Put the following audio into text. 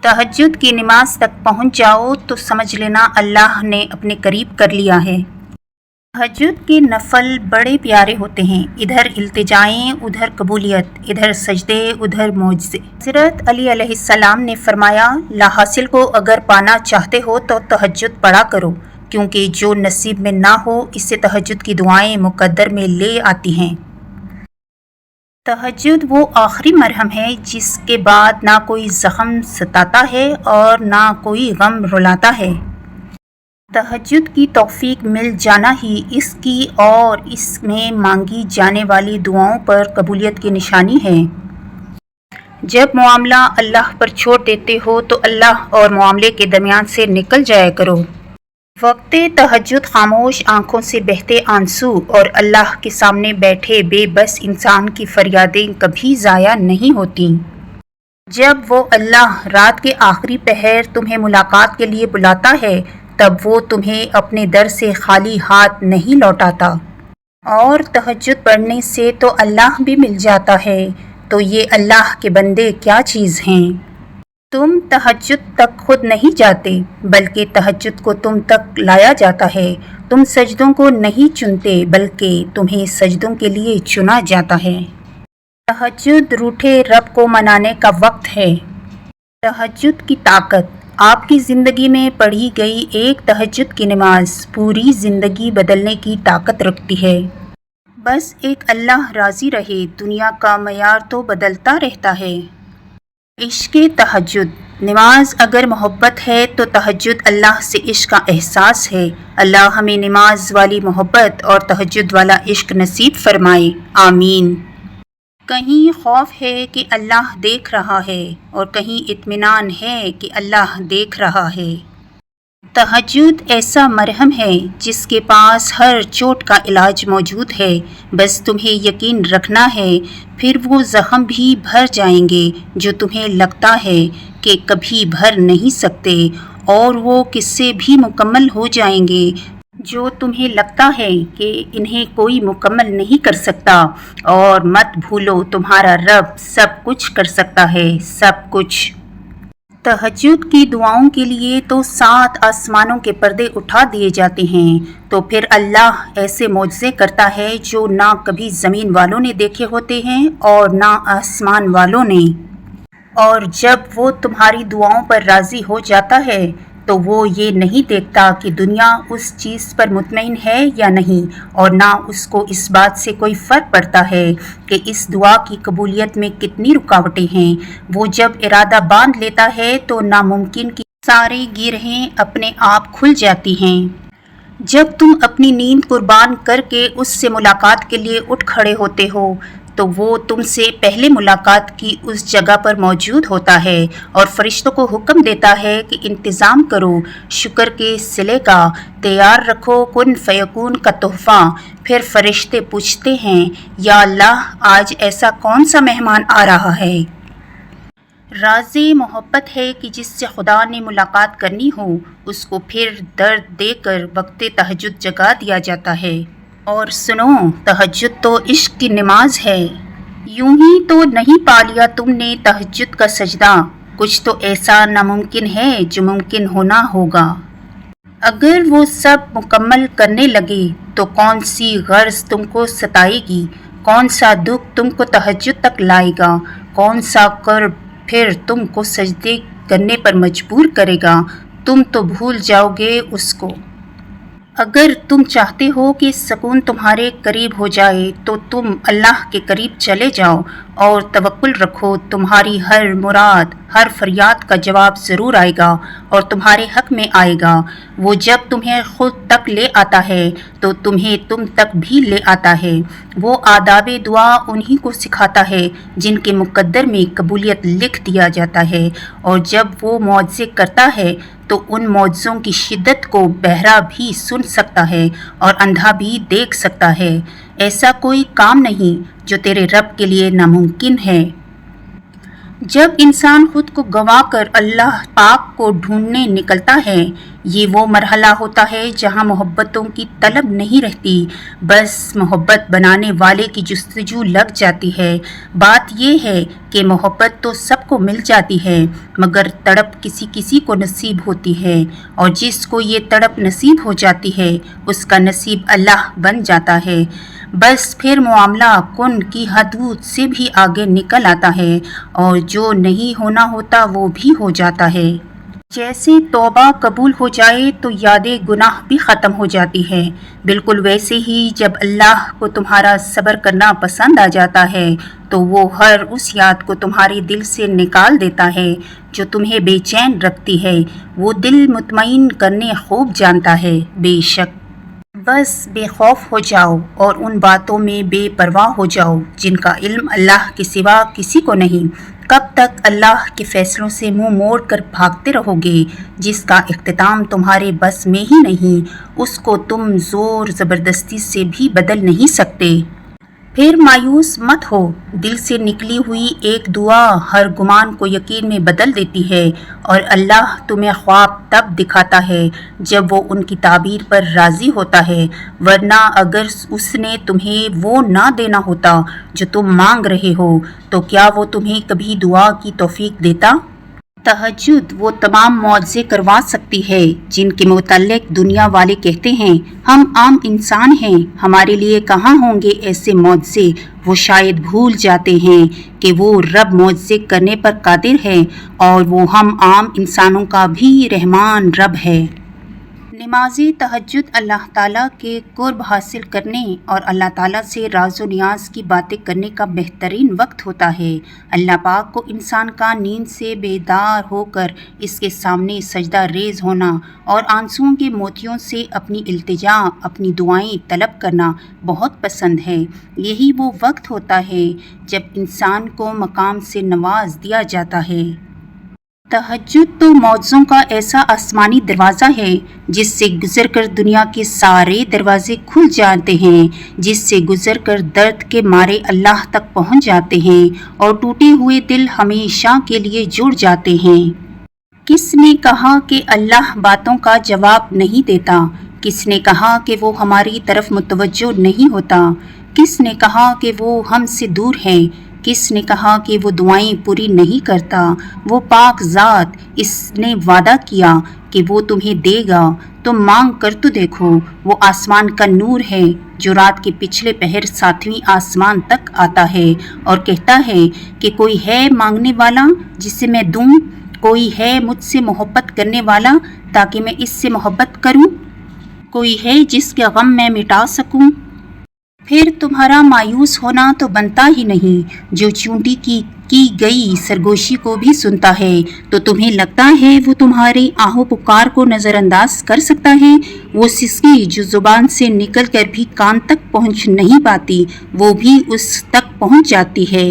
تہجد کی نماز تک پہنچ جاؤ تو سمجھ لینا اللہ نے اپنے قریب کر لیا ہے۔ تہجد کے نفل بڑے پیارے ہوتے ہیں، ادھر التجائیں، ادھر قبولیت، ادھر سجدے، ادھر معجزے۔ حضرت علی علیہ السلام نے فرمایا، لا حاصل کو اگر پانا چاہتے ہو تو تہجد پڑھا کرو، کیونکہ جو نصیب میں نہ ہو اسے تہجد کی دعائیں مقدر میں لے آتی ہیں۔ تہجد وہ آخری مرہم ہے جس کے بعد نہ کوئی زخم ستاتا ہے اور نہ کوئی غم رلاتا ہے۔ تہجد کی توفیق مل جانا ہی اس کی اور اس میں مانگی جانے والی دعاؤں پر قبولیت کی نشانی ہے۔ جب معاملہ اللہ پر چھوڑ دیتے ہو تو اللہ اور معاملے کے درمیان سے نکل جایا کرو۔ وقت تہجد خاموش آنکھوں سے بہتے آنسو اور اللہ کے سامنے بیٹھے بے بس انسان کی فریادیں کبھی ضائع نہیں ہوتی۔ جب وہ اللہ رات کے آخری پہر تمہیں ملاقات کے لیے بلاتا ہے تب وہ تمہیں اپنے در سے خالی ہاتھ نہیں لوٹاتا، اور تہجد پڑھنے سے تو اللہ بھی مل جاتا ہے۔ تو یہ اللہ کے بندے کیا چیز ہیں؟ تم تہجد تک خود نہیں جاتے بلکہ تہجد کو تم تک لایا جاتا ہے۔ تم سجدوں کو نہیں چنتے بلکہ تمہیں سجدوں کے لیے چنا جاتا ہے۔ تہجد روٹھے رب کو منانے کا وقت ہے۔ تہجد کی طاقت۔ آپ کی زندگی میں پڑھی گئی ایک تہجد کی نماز پوری زندگی بدلنے کی طاقت رکھتی ہے۔ بس ایک اللہ راضی رہے، دنیا کا معیار تو بدلتا رہتا ہے۔ عشق تہجد۔ نماز اگر محبت ہے تو تہجد اللہ سے عشق کا احساس ہے۔ اللہ ہمیں نماز والی محبت اور تہجد والا عشق نصیب فرمائے، آمین۔ کہیں خوف ہے کہ اللہ دیکھ رہا ہے اور کہیں اطمینان ہے کہ اللہ دیکھ رہا ہے۔ تہجد ایسا مرہم ہے جس کے پاس ہر چوٹ کا علاج موجود ہے، بس تمہیں یقین رکھنا ہے، پھر وہ زخم بھی بھر جائیں گے جو تمہیں لگتا ہے کہ کبھی بھر نہیں سکتے، اور وہ قصے بھی مکمل ہو جائیں گے جو تمہیں لگتا ہے کہ انہیں کوئی مکمل نہیں کر سکتا، اور مت بھولو تمہارا رب سب کچھ کر سکتا ہے، سب کچھ۔ تہجد کی دعاؤں کے لیے تو 7 آسمانوں کے پردے اٹھا دیے جاتے ہیں، تو پھر اللہ ایسے معجزے کرتا ہے جو نہ کبھی زمین والوں نے دیکھے ہوتے ہیں اور نہ آسمان والوں نے۔ اور جب وہ تمہاری دعاؤں پر راضی ہو جاتا ہے تو وہ یہ نہیں دیکھتا کہ دنیا اس چیز پر مطمئن ہے یا نہیں، اور نہ اس کو اس بات سے کوئی فرق پڑتا ہے کہ اس دعا کی قبولیت میں کتنی رکاوٹیں ہیں۔ وہ جب ارادہ باندھ لیتا ہے تو ناممکن کی ساری گیرہیں اپنے آپ کھل جاتی ہیں۔ جب تم اپنی نیند قربان کر کے اس سے ملاقات کے لیے اٹھ کھڑے ہوتے ہو تو وہ تم سے پہلے ملاقات کی اس جگہ پر موجود ہوتا ہے اور فرشتوں کو حکم دیتا ہے کہ انتظام کرو شکر کے صلے کا، تیار رکھو کن فیکون کا تحفہ۔ پھر فرشتے پوچھتے ہیں، یا اللہ آج ایسا کون سا مہمان آ رہا ہے؟ راز محبت ہے کہ جس سے خدا نے ملاقات کرنی ہو اس کو پھر درد دے کر وقت تہجد جگا دیا جاتا ہے۔ اور سنو، تہجد تو عشق کی نماز ہے۔ یوں ہی تو نہیں پا لیا تم نے تہجد کا سجدہ، کچھ تو ایسا ناممکن ہے جو ممکن ہونا ہوگا۔ اگر وہ سب مکمل کرنے لگے تو کون سی غرض تم کو ستائے گی، کون سا دکھ تم کو تہجد تک لائے گا، کون سا کرب پھر تم کو سجدے کرنے پر مجبور کرے گا، تم تو بھول جاؤ گے اس کو۔ اگر تم چاہتے ہو کہ سکون تمہارے قریب ہو جائے تو تم اللہ کے قریب چلے جاؤ اور توکل رکھو، تمہاری ہر مراد، ہر فریاد کا جواب ضرور آئے گا اور تمہارے حق میں آئے گا۔ وہ جب تمہیں خود تک لے آتا ہے تو تمہیں تم تک بھی لے آتا ہے۔ وہ آداب دعا انہی کو سکھاتا ہے جن کے مقدر میں قبولیت لکھ دیا جاتا ہے، اور جب وہ معجزے کرتا ہے تو ان معجزوں کی شدت کو بہرا بھی سن سکتا ہے اور اندھا بھی دیکھ سکتا ہے۔ ایسا کوئی کام نہیں جو تیرے رب کے لیے ناممکن ہے۔ جب انسان خود کو گنوا کر اللہ پاک کو ڈھونڈنے نکلتا ہے، یہ وہ مرحلہ ہوتا ہے جہاں محبتوں کی طلب نہیں رہتی، بس محبت بنانے والے کی جستجو لگ جاتی ہے۔ بات یہ ہے کہ محبت تو سب سب کو مل جاتی ہے، مگر تڑپ کسی کسی کو نصیب ہوتی ہے، اور جس کو یہ تڑپ نصیب ہو جاتی ہے اس کا نصیب اللہ بن جاتا ہے۔ بس پھر معاملہ کن کی حدود سے بھی آگے نکل آتا ہے، اور جو نہیں ہونا ہوتا وہ بھی ہو جاتا ہے۔ جیسے توبہ قبول ہو جائے تو یاد گناہ بھی ختم ہو جاتی ہے، بالکل ویسے ہی جب اللہ کو تمہارا صبر کرنا پسند آ جاتا ہے تو وہ ہر اس یاد کو تمہارے دل سے نکال دیتا ہے جو تمہیں بے چین رکھتی ہے۔ وہ دل مطمئن کرنے خوب جانتا ہے، بے شک۔ بس بے خوف ہو جاؤ اور ان باتوں میں بے پرواہ ہو جاؤ جن کا علم اللہ کے سوا کسی کو نہیں۔ کب تک اللہ کے فیصلوں سے منہ موڑ کر بھاگتے رہو گے؟ جس کا اختتام تمہارے بس میں ہی نہیں، اس کو تم زور زبردستی سے بھی بدل نہیں سکتے۔ پھر مایوس مت ہو، دل سے نکلی ہوئی ایک دعا ہر گمان کو یقین میں بدل دیتی ہے، اور اللہ تمہیں خواب تب دکھاتا ہے جب وہ ان کی تعبیر پر راضی ہوتا ہے، ورنہ اگر اس نے تمہیں وہ نہ دینا ہوتا جو تم مانگ رہے ہو تو کیا وہ تمہیں کبھی دعا کی توفیق دیتا؟ تہجد وہ تمام معجزے کروا سکتی ہے جن کے متعلق دنیا والے کہتے ہیں ہم عام انسان ہیں، ہمارے لیے کہاں ہوں گے ایسے معجزے۔ وہ شاید بھول جاتے ہیں کہ وہ رب معجزے کرنے پر قادر ہے، اور وہ ہم عام انسانوں کا بھی رحمان رب ہے۔ نماز تہجد اللہ تعالیٰ کے قرب حاصل کرنے اور اللہ تعالیٰ سے راز و نیاز کی باتیں کرنے کا بہترین وقت ہوتا ہے۔ اللہ پاک کو انسان کا نیند سے بیدار ہو کر اس کے سامنے سجدہ ریز ہونا اور آنسوؤں کے موتیوں سے اپنی التجا، اپنی دعائیں طلب کرنا بہت پسند ہے۔ یہی وہ وقت ہوتا ہے جب انسان کو مقام سے نواز دیا جاتا ہے۔ تہجد تو معجزوں کا ایسا آسمانی دروازہ ہے جس سے گزر کر دنیا کے سارے دروازے کھل جاتے ہیں، جس سے گزر کر درد کے مارے اللہ تک پہنچ جاتے ہیں اور ٹوٹے ہوئے دل ہمیشہ کے لیے جڑ جاتے ہیں۔ کس نے کہا کہ اللہ باتوں کا جواب نہیں دیتا؟ کس نے کہا کہ وہ ہماری طرف متوجہ نہیں ہوتا؟ کس نے کہا کہ وہ ہم سے دور ہے؟ کس نے کہا کہ وہ دعائیں پوری نہیں کرتا؟ وہ پاک ذات، اس نے وعدہ کیا کہ وہ تمہیں دے گا، تم مانگ کر تو دیکھو۔ وہ آسمان کا نور ہے جو رات کے پچھلے پہر 7ویں آسمان تک آتا ہے اور کہتا ہے کہ کوئی ہے مانگنے والا جسے میں دوں، کوئی ہے مجھ سے محبت کرنے والا تاکہ میں اس سے محبت کروں، کوئی ہے جس کے غم میں مٹا سکوں۔ پھر تمہارا مایوس ہونا تو بنتا ہی نہیں۔ جو چونٹی کی گئی سرگوشی کو بھی سنتا ہے تو تمہیں لگتا ہے وہ تمہاری آہو پکار کو نظر انداز کر سکتا ہے؟ وہ سسکی جو زبان سے نکل کر بھی کان تک پہنچ نہیں پاتی، وہ بھی اس تک پہنچ جاتی ہے۔